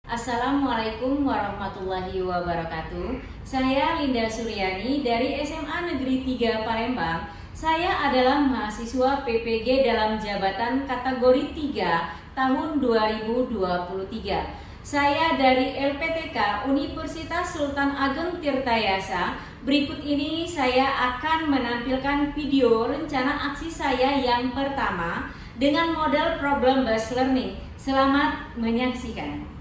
Assalamualaikum warahmatullahi wabarakatuh. Saya Linda Suryani dari SMA Negeri 3 Palembang. Saya adalah mahasiswa PPG dalam jabatan kategori 3 tahun 2023. Saya dari LPTK Universitas Sultan Ageng Tirtayasa. Berikut ini saya akan menampilkan video rencana aksi saya yang pertama dengan model problem based learning. Selamat menyaksikan.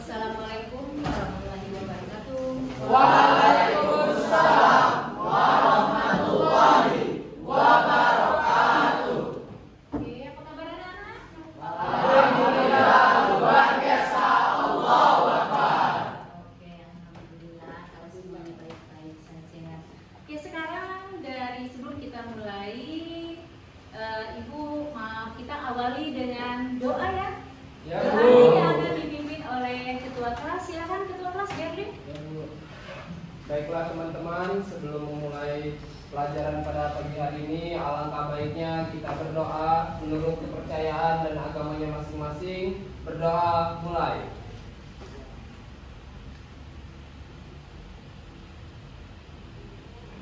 Assalamualaikum warahmatullahi wabarakatuh. Waalaikumsalam warahmatullahi wabarakatuh. Oke, apa kabar anak-anak? Alhamdulillah luar biasa. Allahu Akbar. Oke, alhamdulillah kalau semuanya baik-baik saja. Oke, sekarang dari sebelum kita mulai, Ibu maaf kita awali dengan doa ya. Ya, Doa Bu. ini akan dipimpin oleh ketua kelas. Silakan ketua kelas Berli. Ya, Bu. Baiklah teman-teman, sebelum memulai pelajaran pada pagi hari ini, alangkah baiknya kita berdoa menurut kepercayaan dan agamanya masing-masing. Berdoa mulai.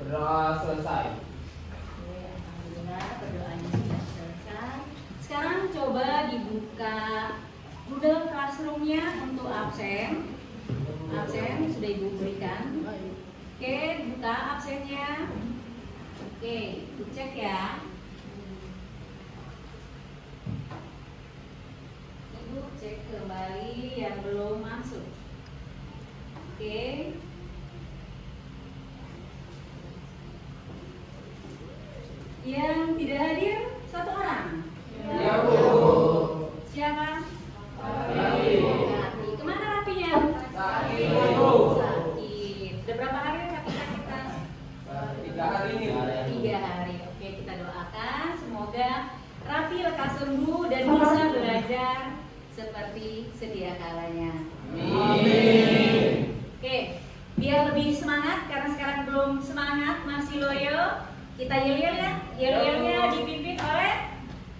Berdoa selesai. Oke, alhamdulillah berdoanya sudah selesai. Sekarang coba dibuka Google Classroom-nya untuk absen. Absen sudah Ibu berikan. Oke, buka absennya. Oke, cek ya. Ibu cek kembali yang belum masuk. Oke. Yang tidak hadir satu orang. Ya, Bu. Siapa? Rapi. Rapi. Kemana Rapinya? Sakit, Bu. Sakit. Udah berapa hari sakit-sakitan? 3 hari ini. 3 hari. Oke, kita doakan semoga Rapi lekas sembuh dan bisa belajar seperti sedia kalanya. Amin. Oke, biar lebih semangat karena sekarang belum semangat, masih loyo. Kita yel-yel ya. Yel-yelnya dipimpin oleh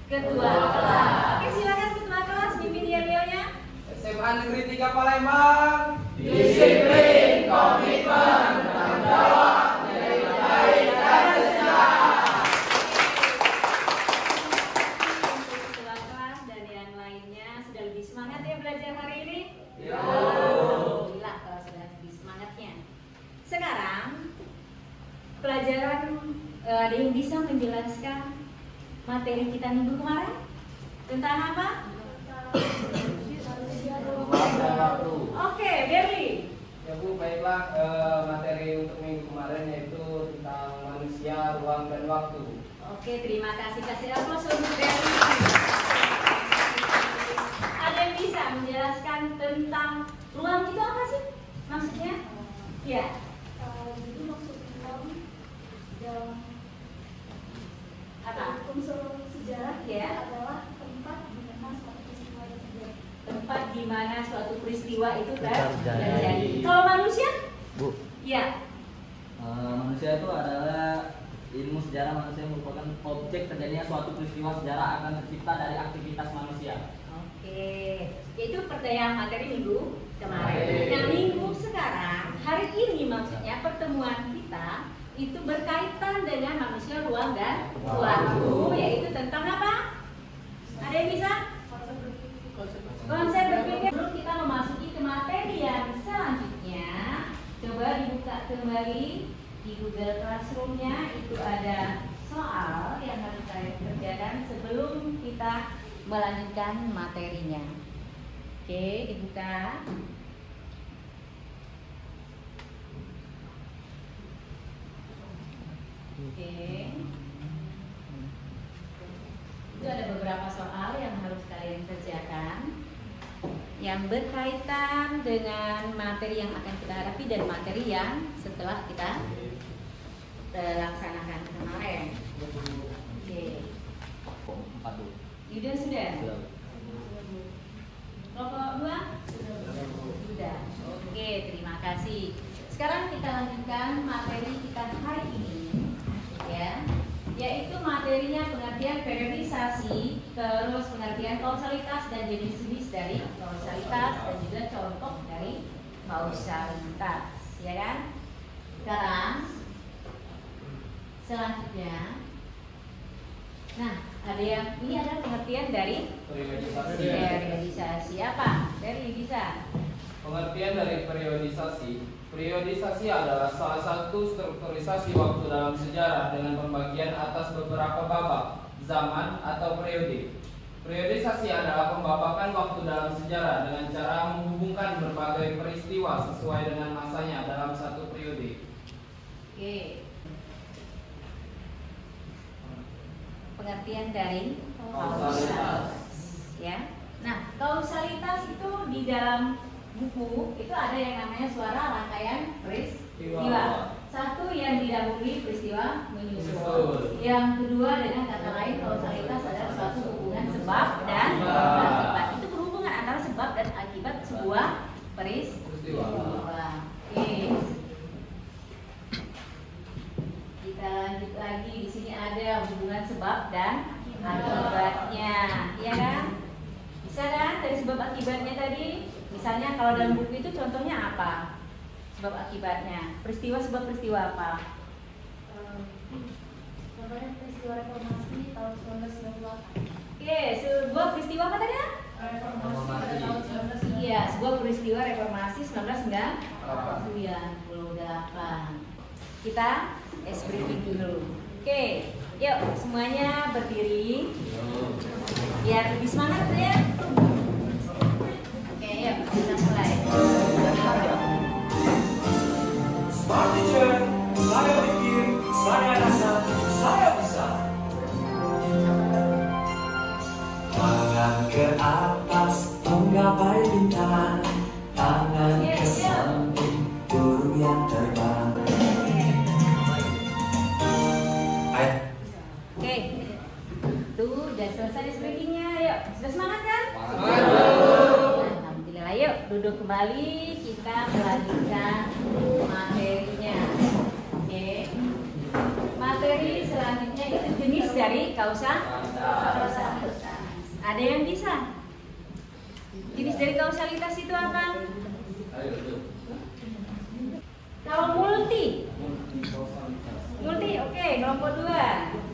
ketua kelas. Oke, silakan ketua kelas pimpin yel-yelnya. SMA Negeri 3 Palembang. Disiplin, komitmen, tanggung jawab, nilai terbaik, dan setia. Untuk ketua kelas dan yang lainnya sudah lebih semangat ya belajar hari ini? Ya. Alhamdulillah kalau sudah lebih semangatnya. Sekarang pelajaran ada yang bisa menjelaskan materi kita minggu kemarin tentang apa? Oke, Berli. Ya, Bu, baiklah, materi untuk minggu kemarin yaitu tentang manusia, ruang dan waktu. Oke, terima kasih. Kasih aplaus untuk Berli. Ada yang bisa menjelaskan tentang ruang itu apa sih? Maksudnya? Ya. Jadi maksud ruang dalam Apa? unsur sejarah Ya. adalah tempat di mana suatu peristiwa itu terjadi. Tempat di mana suatu peristiwa itu terjadi. Terjadi. Kalau manusia? Bu, Ya. manusia itu adalah ilmu sejarah. Manusia merupakan objek terjadinya suatu peristiwa sejarah akan tercipta dari aktivitas manusia. Oke. Itu pertanyaan materi minggu kemarin. Baik. Nah, minggu sekarang, hari ini maksudnya pertemuan kita itu berkaitan dengan manusia, ruang dan waktu, yaitu tentang apa? Ada yang bisa? Konsep berpikir. Sebelum kita memasuki ke materi yang selanjutnya, coba dibuka kembali di Google Classroom-nya. Itu ada soal yang harus saya kerjakan sebelum kita melanjutkan materinya. Oke, dibuka. Oke. Itu ada beberapa soal yang harus kalian kerjakan yang berkaitan dengan materi yang akan kita hadapi dan materi yang setelah kita laksanakan kemarin. Oke. 4 Bu. Yuda sudah? Sudah. Rokok 2? Sudah. Oke, terima kasih. Sekarang kita lanjutkan materi kita hari ini. Ya. yaitu materinya pengertian periodisasi, terus pengertian kausalitas dan jenis-jenis dari kausalitas dan juga contoh dari kausalitas, ya kan? Sekarang selanjutnya, nah ada yang ini ada pengertian dari periodisasi apa? Dari bisa. Pengertian dari periodisasi adalah salah satu strukturisasi waktu dalam sejarah dengan pembagian atas beberapa babak, zaman, atau periode. Periodisasi adalah pembabakan waktu dalam sejarah dengan cara menghubungkan berbagai peristiwa sesuai dengan masanya dalam satu periode. Oke. Pengertian dari kausalitas, ya. Nah, kausalitas itu di dalam buku itu ada yang namanya suara rangkaian peristiwa. Satu yang didahului peristiwa menyusul. Yang kedua dengan kata lain kausalitas adalah suatu hubungan sebab dan akibat. Itu berhubungan antara sebab dan akibat sebuah peristiwa. Oke. Kita lanjut lagi. Di sini ada hubungan sebab dan akibatnya, ya kan? Bisa kan dari sebab akibatnya tadi? Misalnya kalau dalam buku itu contohnya apa? Sebab akibatnya. Peristiwa sebab peristiwa apa? Contohnya peristiwa reformasi tahun 1998. Oke, sebuah peristiwa apa tadi? Reformasi pada tahun 1998. Iya, sebuah peristiwa reformasi 1998. Kita briefing dulu. Oke, yuk semuanya berdiri. Biar lebih semangat ya. Oke, yuk kita mulai. Smart teacher, saya pikir, saya rasa, saya bisa. Tangan ke atas, menggapai bintang. Tangan ke samping, burung yang terbang. Oke, tuh udah selesai speakingnya. Yuk, sudah semangat kan? Alhamdulillah. Yuk duduk kembali. Kita melanjutkan materinya. Oke. Materi selanjutnya itu jenis dari kausalitas. Ada yang bisa? Jenis dari kausalitas itu apa? Kalau multi, oke, kelompok 2.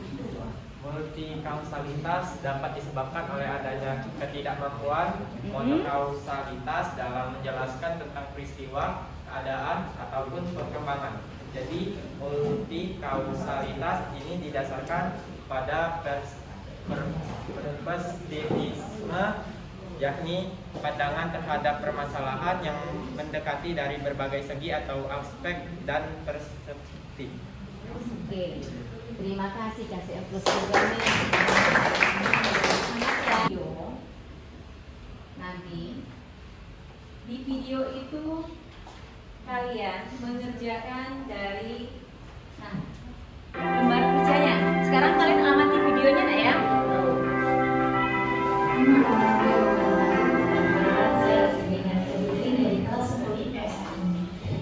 Multikausalitas dapat disebabkan oleh adanya ketidakmampuan monokausalitas dalam menjelaskan tentang peristiwa, keadaan, ataupun perkembangan. Jadi multikausalitas ini didasarkan pada perspektifisme, yakni pandangan terhadap permasalahan yang mendekati dari berbagai segi atau aspek dan perspektif. Oke. Terima kasih kasih plus programnya. Video nanti di video itu kalian mengerjakan dari lembar kerjanya. Sekarang kalian amati videonya nak ya.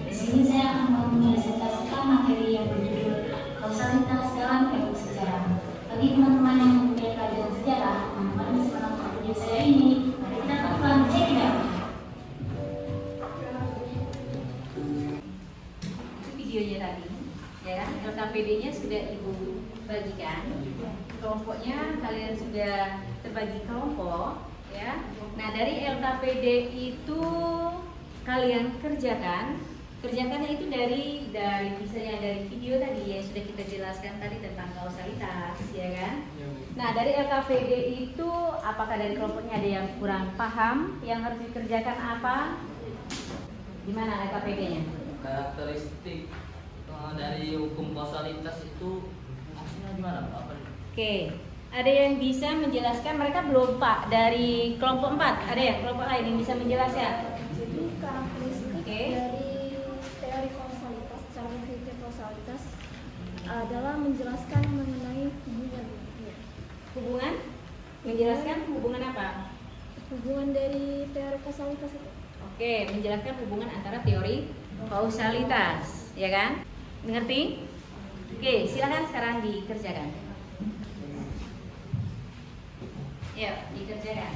Di sini saya akan mempresentasikan materi yang berjudul kausalitas dalam ilmu sejarah. Bagi teman-teman yang mempunyai pelajaran sejarah, teman-teman bisa menonton video saya ini. Mari kita tonton, check it out. Itu videonya tadi, ya. LKPD-nya sudah ibu bagikan. Kelompoknya kalian sudah terbagi kelompok, ya. Nah dari LKPD itu kalian kerjakannya itu dari misalnya dari video tadi ya sudah kita jelaskan tadi tentang kausalitas, ya kan? Nah dari LKPD itu apakah dari kelompoknya ada yang kurang paham yang harus dikerjakan apa? Gimana LKPD-nya? Karakteristik dari hukum kausalitas itu maksudnya gimana Pak? Oke, ada yang bisa menjelaskan? Mereka belum Pak dari kelompok 4 ada ya kelompok lain yang bisa menjelaskan? Jadi karakteristik dari teori kausalitas, cara berpikir kausalitas adalah menjelaskan mengenai hubungan. Hubungan? Menjelaskan hubungan apa? Hubungan dari teori kausalitas itu. Oke, menjelaskan hubungan antara teori kausalitas, ya kan? Mengerti? Oke, silakan sekarang dikerjakan. Yuk, dikerjakan.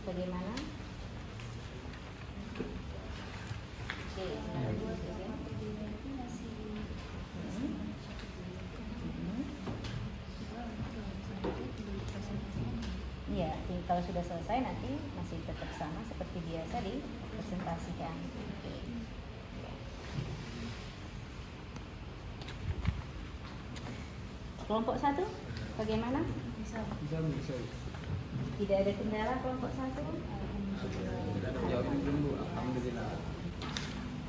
Bagaimana? Oke, silakan diskusikan. Iya, kalau sudah selesai nanti masih tetap sama seperti biasa dipresentasikan. Oke. Kelompok 1, bagaimana? Bisa. Tidak ada kendala kelompok 1? Alhamdulillah.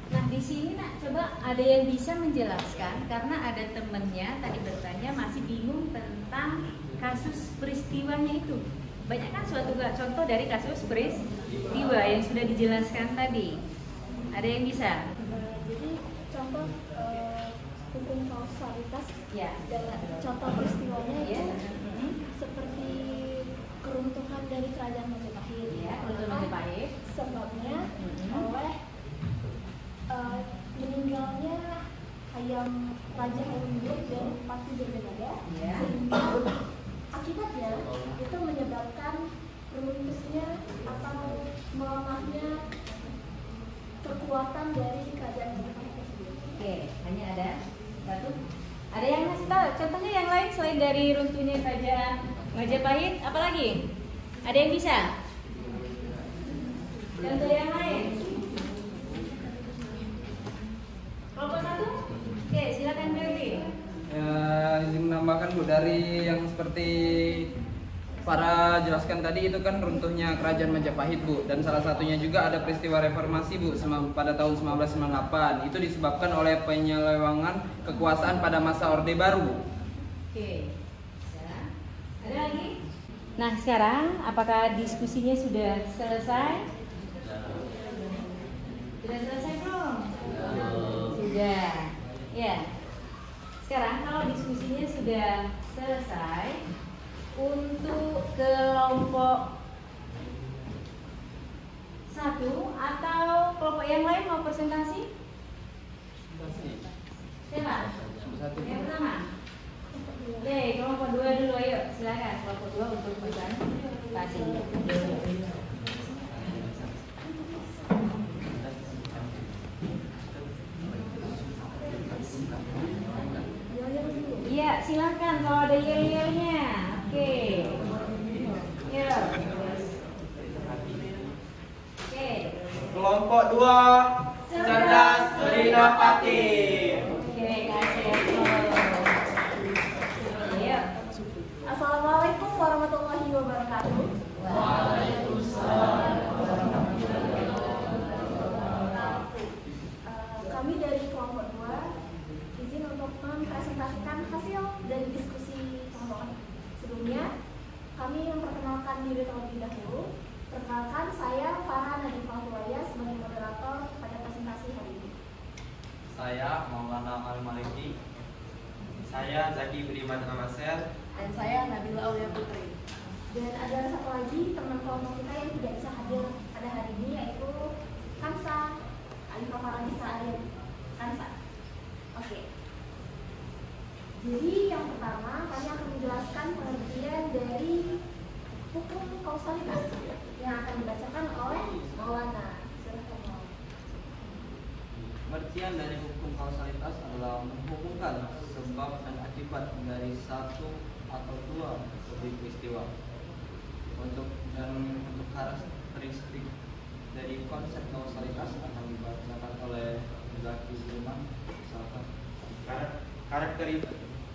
Nah di sini nak coba ada yang bisa menjelaskan karena ada temennya tadi bertanya masih bingung tentang kasus peristiwanya itu. Banyak kan suatu contoh dari kasus peristiwa yang sudah dijelaskan tadi. Ada yang bisa? Jadi contoh hukum kausalitas Ya. dan contoh peristiwanya Ya. itu seperti keruntuhan dari kerajaan Majapahit. Ya, untuk Majapahit. Sebabnya Mhm. oleh meninggalnya Raja Hayam dan Pati Jagannatha, Ya. sehingga akibatnya itu menyebabkan runtuhnya atau melemahnya kekuatan dari kerajaan Majapahit tersebut. Oke, hanya ada satu. Ada yang ngasih tahu? Contohnya yang lain selain dari runtuhnya kerajaan Majapahit, apa lagi? Ada yang bisa? Contoh yang lain? Kelompok 1? Oke, silakan Berli. Ya, izin menambahkan Bu, dari yang seperti Farah jelaskan tadi itu kan runtuhnya kerajaan Majapahit Bu, dan salah satunya juga ada peristiwa reformasi Bu pada tahun 1998. Itu disebabkan oleh penyelewengan kekuasaan pada masa Orde Baru. Oke. Ya. Ada lagi? Nah, sekarang apakah diskusinya sudah selesai? Sudah selesai belum? Sudah. Ya. Sekarang kalau diskusinya sudah selesai, untuk kelompok 1 atau kelompok yang lain mau presentasi? Siapa? Yang pertama. Oke, kelompok 2 dulu, ayo silakan kelompok 2 untuk presentasi. Iya, silakan kalau ada yel-yelnya. Oke. Ya. Oke. Kelompok 2 cerdas berinovatif. Oke, kasih. Ayo. Assalamualaikum warahmatullahi wabarakatuh. Kami dari kelompok 2 izin untuk mempresentasikan hasil dari diskusi kelompok. Sebelumnya, kami memperkenalkan diri terlebih dahulu. Perkenalkan, saya Farah Nadifah Huwaya sebagai moderator pada presentasi hari ini. Saya Maulana Al-Maliki. Saya Zaki Budiman Amaser. Dan saya Nabila Aulia Putri. Dan ada satu lagi teman kelompok kita yang tidak bisa hadir pada hari ini, yaitu Kansa Alifah Faranisa Aryan. Kansa. Oke. Jadi yang pertama, kami akan menjelaskan pengertian dari hukum kausalitas yang akan dibacakan oleh Maulana. Silakan Maulana. Pengertian dari hukum kausalitas adalah menghubungkan sebab dan akibat dari satu atau dua lebih peristiwa. Untuk karakteristik dari konsep kausalitas akan dibacakan oleh Zaki Budiman. Misalkan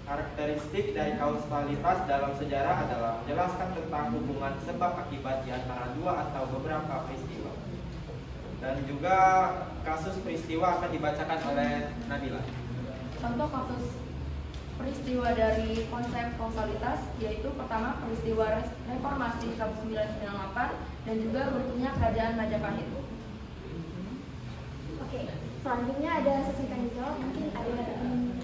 Karakteristik dari kausalitas dalam sejarah adalah menjelaskan tentang hubungan sebab akibat di antara dua atau beberapa peristiwa. Dan juga kasus peristiwa akan dibacakan oleh Nabila. Contoh kasus peristiwa dari konsep kausalitas yaitu pertama peristiwa reformasi 1998 dan juga runtuhnya kerajaan Majapahit. Oke, selanjutnya ada sesi tanya jawab. Mungkin ada yang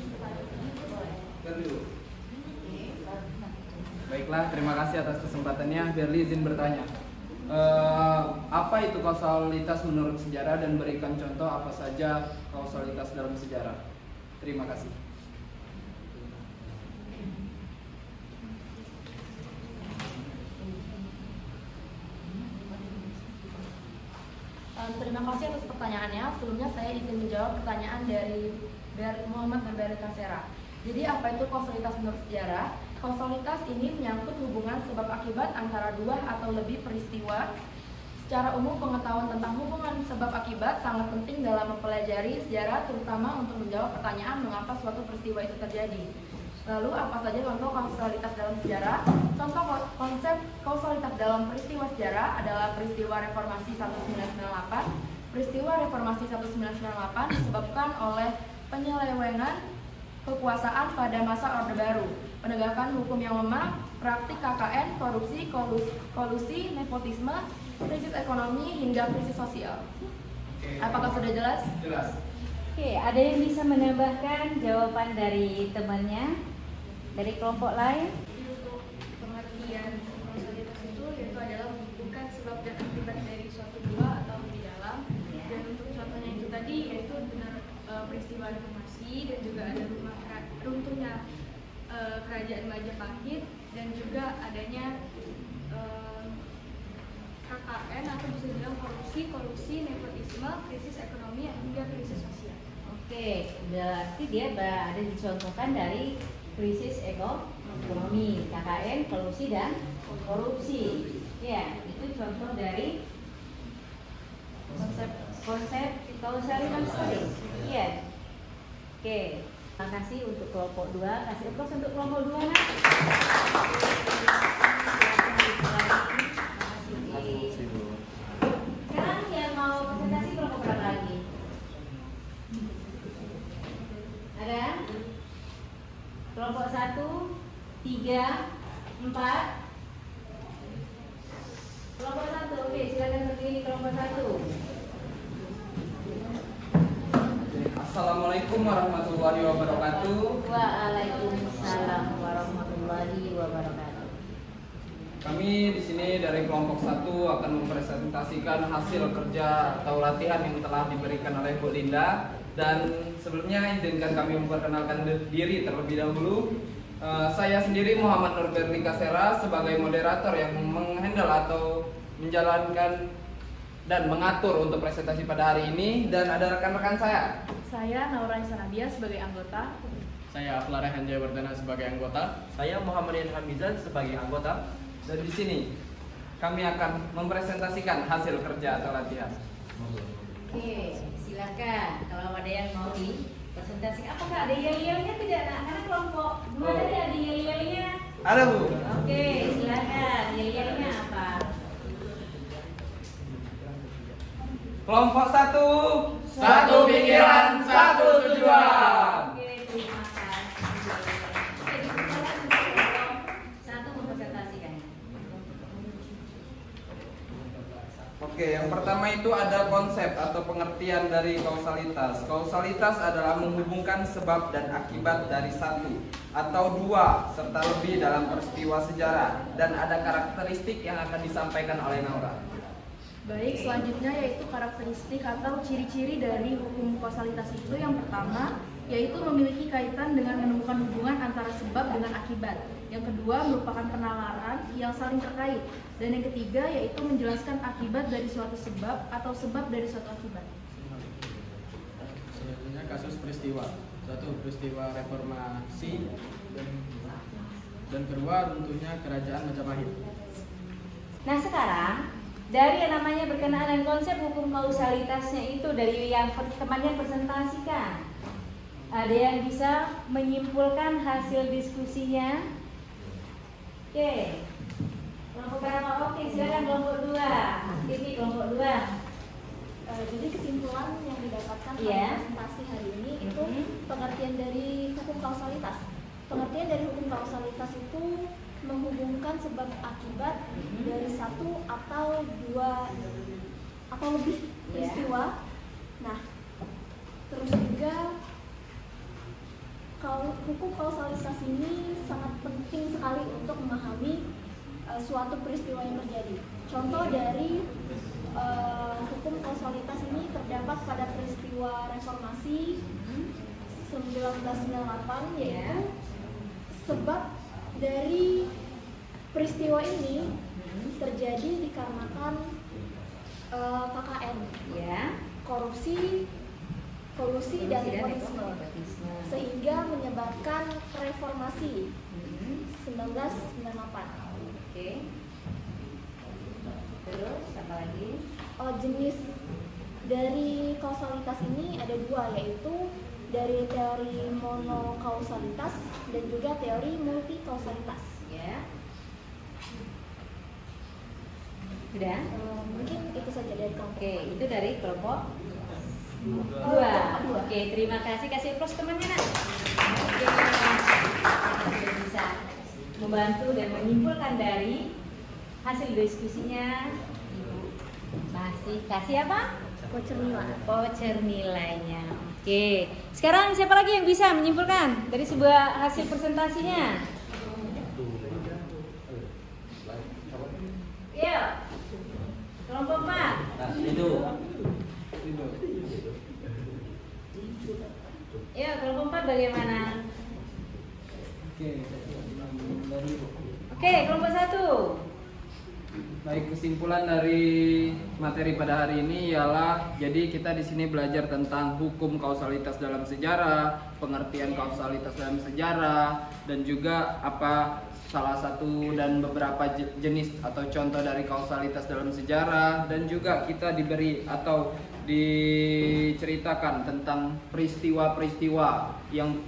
Baiklah, terima kasih atas kesempatannya. Berli izin bertanya. Apa itu kausalitas menurut sejarah dan berikan contoh apa saja kausalitas dalam sejarah? Terima kasih. Terima kasih atas pertanyaannya. Sebelumnya saya izin menjawab pertanyaan dari Muhammad Berberi Kasera. Jadi apa itu kausalitas menurut sejarah? Kausalitas ini menyangkut hubungan sebab akibat antara dua atau lebih peristiwa. Secara umum pengetahuan tentang hubungan sebab akibat sangat penting dalam mempelajari sejarah, terutama untuk menjawab pertanyaan mengapa suatu peristiwa itu terjadi. Lalu apa saja contoh kausalitas dalam sejarah? Contoh konsep kausalitas dalam peristiwa sejarah adalah peristiwa reformasi 1998. Peristiwa reformasi 1998 disebabkan oleh penyelewengan kekuasaan pada masa Orde Baru, penegakan hukum yang lemah, praktik KKN, korupsi, kolusi, nepotisme, krisis ekonomi hingga krisis sosial. Apakah sudah jelas? Jelas. Oke, ada yang bisa menambahkan jawaban dari temannya dari kelompok lain? Untuk pengertian kausalitas itu yaitu adalah menghubungkan sebab dan akibat dari suatu dua atau lebih dalam. Dan untuk contohnya itu tadi yaitu benar peristiwa reformasi dan juga ada runtuhnya kerajaan Majapahit dan juga adanya KKN atau bisa dibilang korupsi, kolusi, nepotisme, krisis ekonomi hingga krisis sosial. Oke, berarti dia ada dicontohkan dari krisis ekonomi, KKN, kolusi dan korupsi. Ya, itu contoh dari konsep kausalitas tadi. Iya. Oke, terima kasih untuk kelompok 2. Kasih applause untuk kelompok 2, Nak. Sekarang yang mau presentasi kelompok berapa lagi? Ada? Kelompok 1, 3, 4. Kelompok 1, oke, silakan berdiri kelompok 1. Assalamualaikum warahmatullahi wabarakatuh. Waalaikumsalam warahmatullahi wabarakatuh. Kami di sini dari kelompok 1 akan mempresentasikan hasil kerja atau latihan yang telah diberikan oleh Bu Linda. Dan sebelumnya izinkan kami memperkenalkan diri terlebih dahulu. Saya sendiri Muhammad Nurberli Kasera sebagai moderator yang menghandle atau menjalankan dan mengatur untuk presentasi pada hari ini. Dan ada rekan-rekan saya. Saya Naura Sanabia sebagai anggota. Saya Afla Rehan Jayawardana sebagai anggota. Saya Muhammad Yan Hamizan sebagai anggota. Dan di sini kami akan mempresentasikan hasil kerja atau latihan. Oke, silakan. Kalau ada yang mau dipresentasikan, apakah ada yel-yelnya tidak? Nah, karena kelompok 2 tadi ada yel-yelnya. Ada, Bu. Oke, silakan. Yel-yelnya apa? Kelompok 1, satu pikiran, satu tujuan. Oke, terima kasih. Oke, dipersilakan untuk kelompok 1 mempresentasikannya. Oke, yang pertama itu ada konsep atau pengertian dari kausalitas. Kausalitas adalah menghubungkan sebab dan akibat dari satu atau dua serta lebih dalam peristiwa sejarah, dan ada karakteristik yang akan disampaikan oleh Naura. Baik, selanjutnya yaitu karakteristik atau ciri-ciri dari hukum kausalitas itu. Yang pertama yaitu memiliki kaitan dengan menemukan hubungan antara sebab dengan akibat. Yang kedua merupakan penalaran yang saling terkait. Dan yang ketiga yaitu menjelaskan akibat dari suatu sebab atau sebab dari suatu akibat. Selanjutnya kasus peristiwa. Satu, peristiwa reformasi dan kedua runtuhnya kerajaan Majapahit. Nah, sekarang dari yang namanya berkenaan dengan konsep hukum kausalitasnya itu dari yang temannya presentasikan, ada yang bisa menyimpulkan hasil diskusinya? Oke, kelompok berapa? Oke, silakan kelompok 2. Ini kelompok 2. Jadi kesimpulan yang didapatkan pada Iya. presentasi hari ini itu pengertian dari hukum kausalitas. Pengertian dari hukum kausalitas itu menghubungkan sebab akibat dari satu atau dua atau lebih peristiwa. Nah, terus juga hukum kausalitas ini sangat penting sekali untuk memahami suatu peristiwa yang terjadi. Contoh dari hukum kausalitas ini terdapat pada peristiwa reformasi 1998, yaitu sebab dari peristiwa ini terjadi dikarenakan KKN, korupsi, kolusi dan nepotisme, sehingga menyebabkan reformasi 1998. Oke. Terus apa lagi? Jenis dari kausalitas ini ada dua, yaitu dari teori monokausalitas dan juga teori multikausalitas. Ya. Sudah? Mungkin itu saja dari kelompok. Oke, itu dari kelompok dua. Oke, terima kasih. Kasih plus temannya, Nak. Oke. Sudah bisa membantu dan menyimpulkan dari hasil diskusinya. Ibu masih kasih apa? Voucher nilainya. Oke. Sekarang siapa lagi yang bisa menyimpulkan dari sebuah hasil presentasinya? Yuk. Kelompok 4. Ya, kelompok 4 bagaimana? Oke, kelompok 1. Baik, kesimpulan dari materi pada hari ini ialah jadi kita di sini belajar tentang hukum kausalitas dalam sejarah, pengertian kausalitas dalam sejarah, dan juga apa salah satu dan beberapa jenis atau contoh dari kausalitas dalam sejarah, dan juga kita diberi atau diceritakan tentang peristiwa-peristiwa yang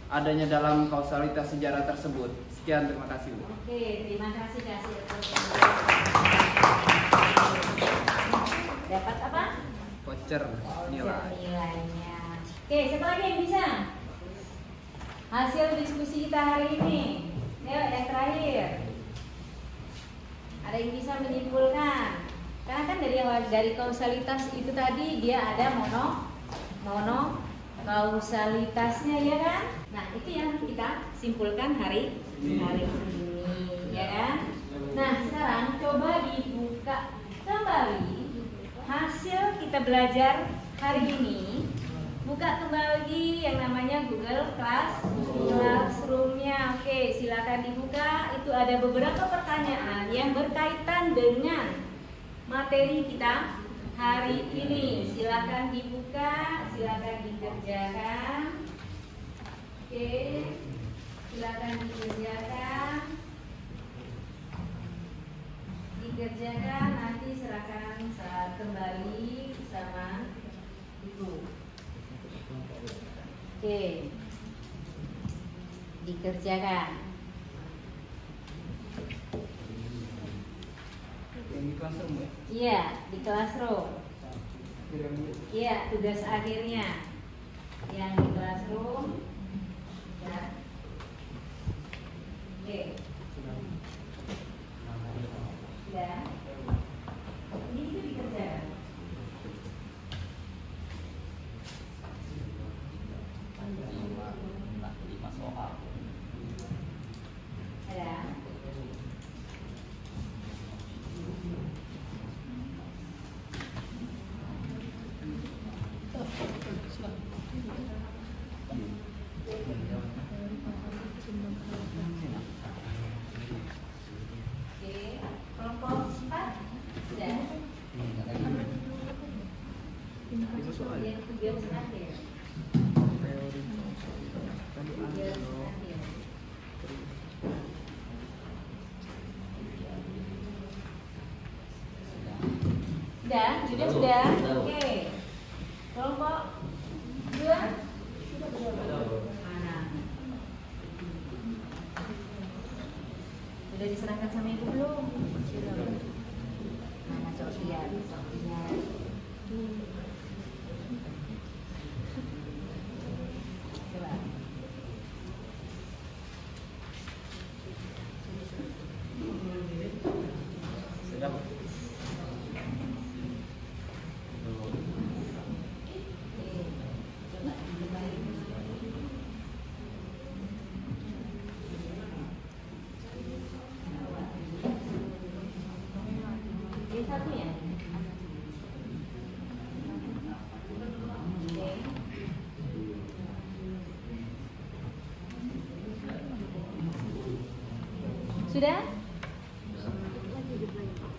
adanya dalam kausalitas sejarah tersebut. Sekian, terima kasih. Oke, terima kasih Dapat apa? Voucher nilainya. Oke, siapa lagi yang bisa? Hasil diskusi kita hari ini. Yuk, yang terakhir. Ada yang bisa menyimpulkan? Karena kan dari kausalitas itu tadi dia ada mono kausalitasnya, ya kan? Nah, itu yang kita simpulkan hari ini, ya kan? Nah, sekarang coba dibuka kembali hasil kita belajar hari ini. Buka kembali yang namanya Google Classroom-nya. Oke, silakan dibuka. Itu ada beberapa pertanyaan yang berkaitan dengan materi kita hari ini. Silakan dibuka, silakan dikerjakan. Oke, silakan dikerjakan. Nanti serahkan saat kembali sama ibu. Oke, dikerjakan. Yang di classroom ya? Iya, di classroom. Iya, tugas akhirnya yang di classroom. Ya. Oke. Ya. Ini itu dikerjakan. Ada. Sudah. Oke. Kelompok 2 mana? Sudah diserahkan sama ibu belum? Mana Sofia? Coba. Sudah?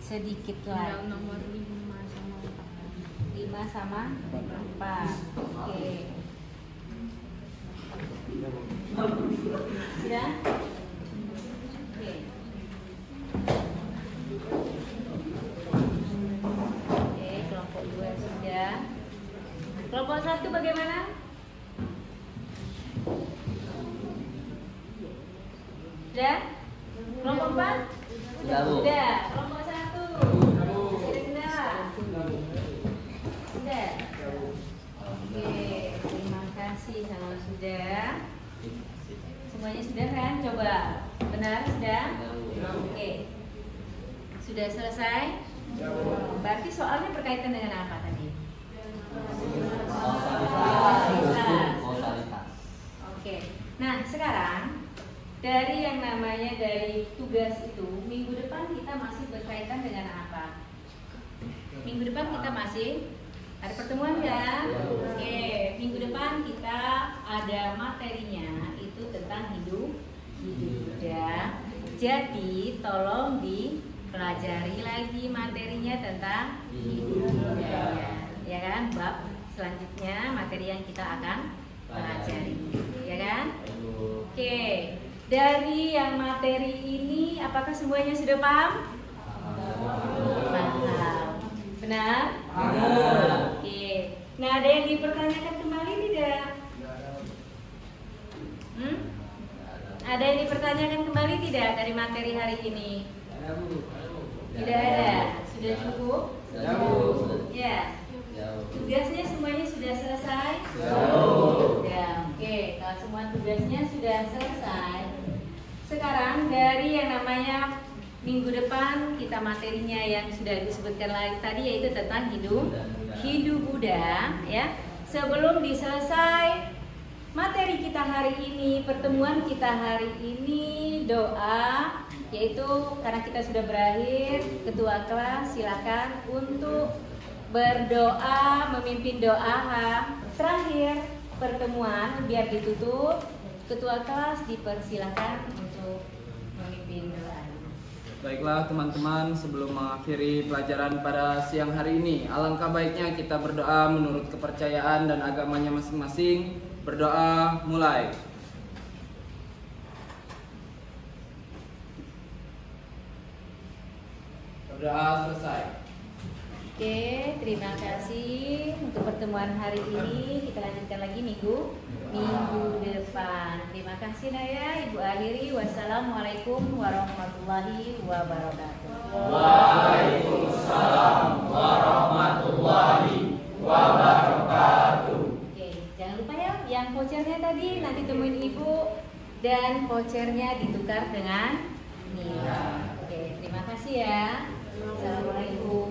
Sedikit lagi. Nomor 5 sama 4. 5 sama 4. Oke. Sudah? Oke. Oke, kelompok 2 sudah. Kelompok 1 bagaimana? Sudah? Kelompok 4? Sudah. Kelompok 1? Sudah. Sudah. Oke, terima kasih kalau sudah. Semuanya sudah kan? Coba. Benar sudah? Oke. Sudah selesai? Berarti soalnya berkaitan dengan apa tadi? Kausalitas. Oke. Nah, sekarang dari yang namanya dari tugas itu, minggu depan kita masih berkaitan dengan apa? Minggu depan kita masih ada pertemuan ya? Oke, minggu depan kita ada materinya itu tentang hidup ya. Jadi tolong dipelajari lagi materinya tentang hidup budaya, ya kan? Bab selanjutnya materi yang kita akan pelajari, ya kan? Oke. Dari yang materi ini, apakah semuanya sudah paham? Paham. Benar? Oke. Nah, ada yang dipertanyakan kembali tidak? Ada yang dipertanyakan kembali tidak dari materi hari ini? Tidak ada. Sudah cukup? Ya. Tugasnya semuanya sudah selesai? Ya, oke. Kalau semua tugasnya sudah selesai, sekarang dari yang namanya minggu depan kita materinya yang sudah disebutkan lagi tadi yaitu tentang hidup Buddha ya. Sebelum diselesai materi kita hari ini, pertemuan kita hari ini, doa, yaitu karena kita sudah berakhir, ketua kelas silakan untuk berdoa, memimpin doa terakhir pertemuan biar ditutup. Ketua kelas dipersilakan untuk memimpin doa. Baiklah teman-teman, sebelum mengakhiri pelajaran pada siang hari ini, alangkah baiknya kita berdoa menurut kepercayaan dan agamanya masing-masing. Berdoa mulai. Berdoa selesai. Oke, terima kasih untuk pertemuan hari ini. Kita lanjutkan lagi minggu depan. Terima kasih Naya, Ibu akhiri. Wassalamualaikum warahmatullahi wabarakatuh. Waalaikumsalam warahmatullahi wabarakatuh. Oke, jangan lupa ya, yang vouchernya tadi nanti temuin Ibu dan vouchernya ditukar dengan nilai. Oke, terima kasih ya. Assalamualaikum.